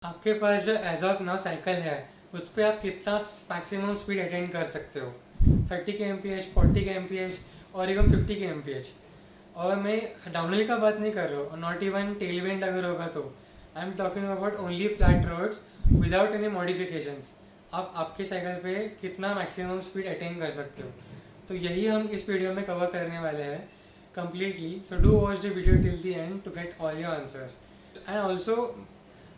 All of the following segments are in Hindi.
आपके पास जो एज ऑफ नाउ साइकिल है उस पर आप कितना मैक्सिमम स्पीड अटेंड कर सकते हो? 30 kmph, 40 kmph और इवन 50 kmph। और मैं डाउनहिल का बात नहीं कर रहा हूँ, नॉट इवन टेल विंड अगर होगा तो। I am talking about only flat roads without any modifications. आप आपके साइकिल पे कितना मैक्सिमम स्पीड अटेंड कर सकते हो, तो यही हम इस वीडियो में कवर करने वाले हैं completely. So do watch the video till the end to get all your answers. And also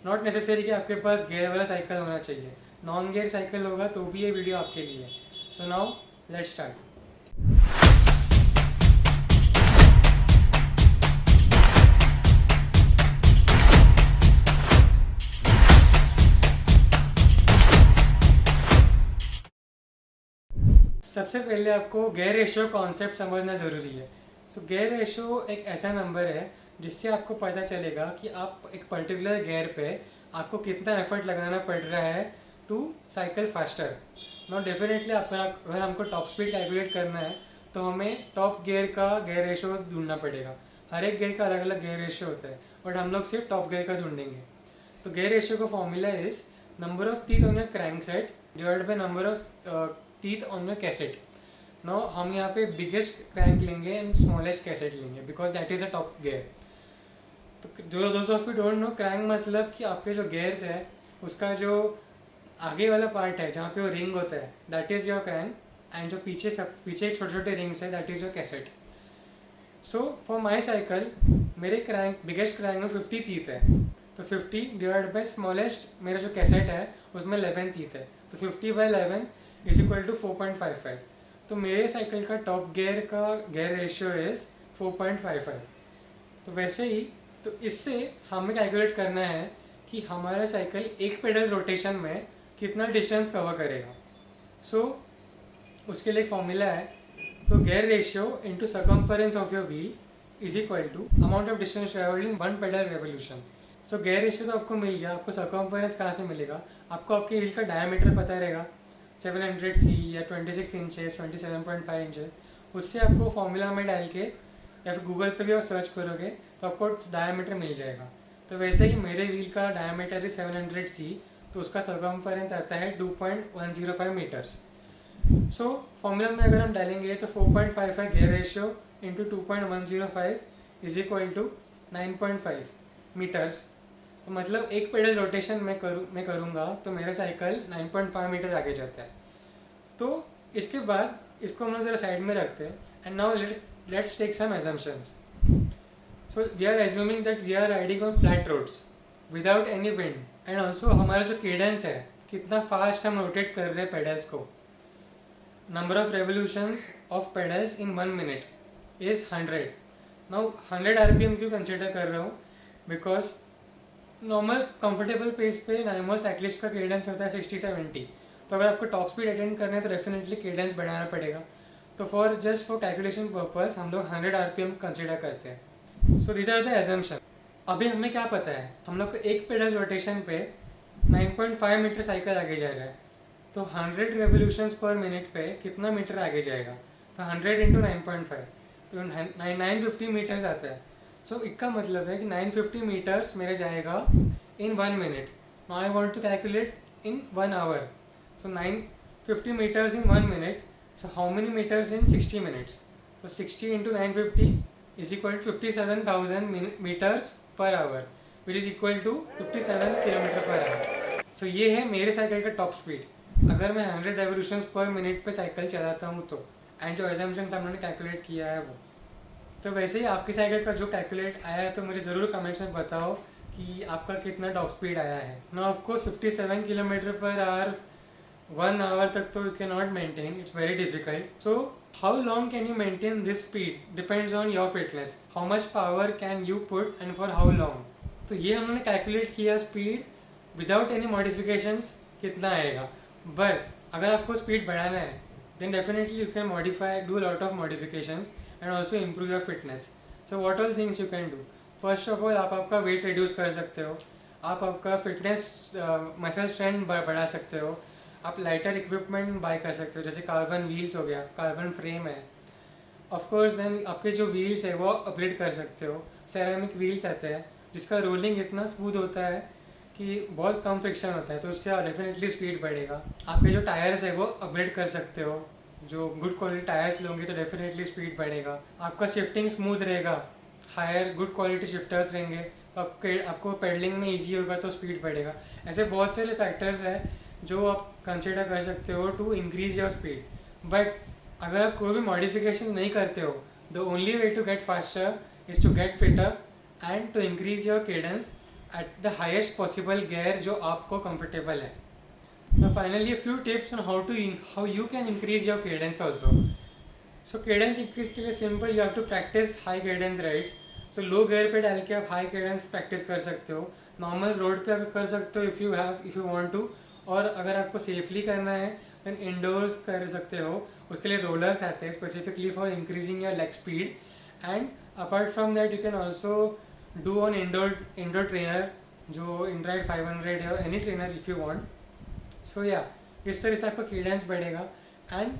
not necessary कि आपके पास गियर वाला साइकिल होना चाहिए, नॉन गियर साइकिल होगा तो भी ये वीडियो आपके लिए। So now let's start. सबसे पहले आपको गियर रेशियो कॉन्सेप्ट समझना ज़रूरी है। सो गियर रेशियो एक ऐसा नंबर है जिससे आपको पता चलेगा कि आप एक पर्टिकुलर गियर पे आपको कितना एफर्ट लगाना पड़ रहा है to cycle faster. Not definitely अगर हमको टॉप स्पीड कैलकुलेट करना है तो हमें टॉप गियर का गियर रेशियो ढूंढना पड़ेगा। हर एक गियर का अलग अलग गियर रेशियो होता है, बट हम लोग सिर्फ टॉप गियर का ढूंढेंगे। तो गियर रेशियो का formula is number of teeth on your crank set divide by number of teeth on your cassette. Now हम यहाँ पे बिगेस्ट क्रैंक लेंगे एंड स्मॉलेस्ट कैसेट लेंगे because that is a top gear. तो जो दोस्त of you don't know, crank मतलब कि आपके जो गियर्स है उसका जो आगे वाला पार्ट है जहाँ पे वो रिंग होता है that is your crank, and जो पीछे छोटे छोटे रिंग्स है that is your cassette. So for my cycle मेरे क्रैंक बिगेस्ट क्रैंक में 50 टीथ है, तो 50 डिवाइड बाई स्मॉलेस्ट मेरा जो कैसेट है उसमें 11 टीथ है, तो 50/11 इज इक्वल टू 4.55। तो मेरे साइकिल का टॉप गियर का गियर रेशियो इज 4.55। तो वैसे ही तो इससे हमें कैलकुलेट करना है कि हमारा साइकिल एक पेडल रोटेशन में कितना डिस्टेंस कवर करेगा। सो उसके लिए एक फॉर्मूला है। तो gear ratio into circumference of your wheel is equal to amount of distance travelled in one pedal revolution. So gear ratio तो आपको मिल गया, आपको सर्कम्फरेंस कहाँ से मिलेगा? आपको आपके व्हील का डायमीटर पता रहेगा 700 C या 26 इंचेस, 27.5 इंचेस। उससे आपको फॉर्मूला में डाल के या फिर गूगल पे भी आप सर्च करोगे तो आपको डायमीटर मिल जाएगा। तो वैसे ही मेरे व्हील का डायमीटर है 700 C, तो उसका सर्कम्फरेंस आता है 2.105 मीटर्स। सो फॉर्मूला में अगर हम डालेंगे तो 4.55 gear ratio into 2.105 is equal to 9.5 metres. तो मतलब एक पेडल रोटेशन मैं करूँगा तो मेरा साइकिल 9.5 मीटर आगे जाता है। तो इसके बाद इसको हम लोग ज़रा साइड में रखते हैं and now let's take some assumptions. So we are assuming that we are riding on flat roads without any wind, and also हमारा जो केडेंस है कितना फास्ट हम रोटेट कर रहे हैं पेडल्स को। Number of revolutions of pedals in 1 minute is 100। Now 100 RPM क्यों कंसिडर कर रहा हूँ? बिकॉज नॉर्मल कंफर्टेबल पेस पे नॉर्मल साइक्लिस्ट का केडेंस होता है 60-70। तो अगर आपको टॉप स्पीड अटेंड करना है तो डेफिनेटली केडेंस बढ़ाना पड़ेगा। तो फॉर कैलकुलेशन पर्पस हम लोग 100 RPM कंसिडर करते हैं। So these are the assumption. अभी हमें क्या पता है, हम लोग को एक पेडल रोटेशन पे 9.5 मीटर साइकिल आगे जा रहा है, तो 100 रेवोल्यूशंस पर मिनट पे कितना मीटर आगे जाएगा? तो 100 इंटू 9.5 तो 950 मीटर्स आता है। सो इसका मतलब है कि 950 मीटर्स मेरे जाएगा in 1 minute. Now I want to calculate in 1 hour. So 950 meters in 1 minute. So how many meters in 60 minutes? So 60 into 950 is equal to 57,000 meters per hour, which is equal to 57 kilometre per hour. So ये है मेरे साइकिल का टॉप स्पीड अगर मैं 100 रेवोल्यूशंस पर मिनट पे साइकिल चलाता हूँ तो, एंड जो एजम्पशंस हमने कैलकुलेट किया है वो। तो वैसे ही आपकी साइकिल का जो कैलकुलेट आया है तो मुझे ज़रूर कमेंट्स में बताओ कि आपका कितना टॉप स्पीड आया है। ना of course 57 kilometre per hour 1 hour तक तो you can not maintain, it's very difficult. So how long can you maintain this speed depends on your fitness, how much power can you put and for how long. तो ये हमने कैलकुलेट किया स्पीड विदाउट एनी मॉडिफिकेशंस कितना आएगा। बट अगर आपको स्पीड बढ़ाना है then definitely you can modify, do lot of modifications and also improve your fitness. So what all things you can do? First of all आप आपका वेट रिड्यूस कर सकते हो, आप आपका फिटनेस मसल स्ट्रेंथ बढ़ा सकते हो, आप लाइटर इक्विपमेंट बाय कर सकते हो जैसे कार्बन व्हील्स हो गया, कार्बन फ्रेम है। ऑफ कोर्स देन आपके जो व्हील्स है वो अपग्रेड कर सकते हो, सेरामिक व्हील्स आते हैं जिसका रोलिंग इतना स्मूथ होता है कि बहुत कम फ्रिक्शन होता है, तो उससे डेफिनेटली स्पीड बढ़ेगा। आपके जो टायर्स है वो अपग्रेड कर सकते हो, जो गुड क्वालिटी टायर्स लोगे तो डेफिनेटली स्पीड बढ़ेगा। आपका शिफ्टिंग स्मूथ रहेगा, हायर गुड क्वालिटी शिफ्टर्स रहेंगे तो आपको पेडलिंग में इजी होगा तो स्पीड बढ़ेगा। ऐसे बहुत सारे फैक्टर्स हैं जो आप कंसिडर कर सकते हो to increase your speed. But अगर आप कोई भी मॉडिफिकेशन नहीं करते हो, the only way to get faster is to get fitter and to increase your cadence at the highest possible gear जो आपको कंफर्टेबल है। Now finally a few tips on how you can increase your cadence also. So cadence increase के लिए simple, you have to practice high cadence rides. So low gear पे डाल के आप high cadence practice कर सकते हो, normal road पे आप कर सकते हो if you want to, और अगर आपको safely करना है then indoors कर सकते हो। उसके लिए rollers आते हैं specifically for increasing your leg speed, and apart from that you can also do on indoor trainer जो InRide 500 है, any trainer if you want. सो या इस तरह से आपका केडेंस बढ़ेगा। एंड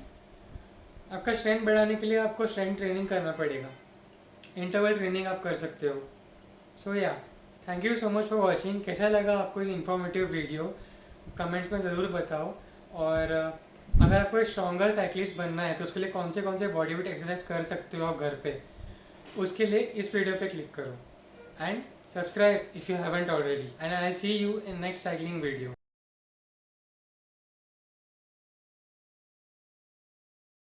आपका स्ट्रेंथ बढ़ाने के लिए आपको स्ट्रेंथ ट्रेनिंग करना पड़ेगा, इंटरवल ट्रेनिंग आप कर सकते हो। सो या thank you so much for watching. कैसा लगा आपको ये इन्फॉर्मेटिव वीडियो, कमेंट्स में ज़रूर बताओ। और अगर आपको एक स्ट्रॉन्गर साइक्लिस्ट बनना है तो उसके लिए कौन से बॉडी वेट एक्सरसाइज कर सकते हो आप घर पे, उसके लिए इस वीडियो पे क्लिक करो and subscribe if you haven't already, and I see you in next cycling video.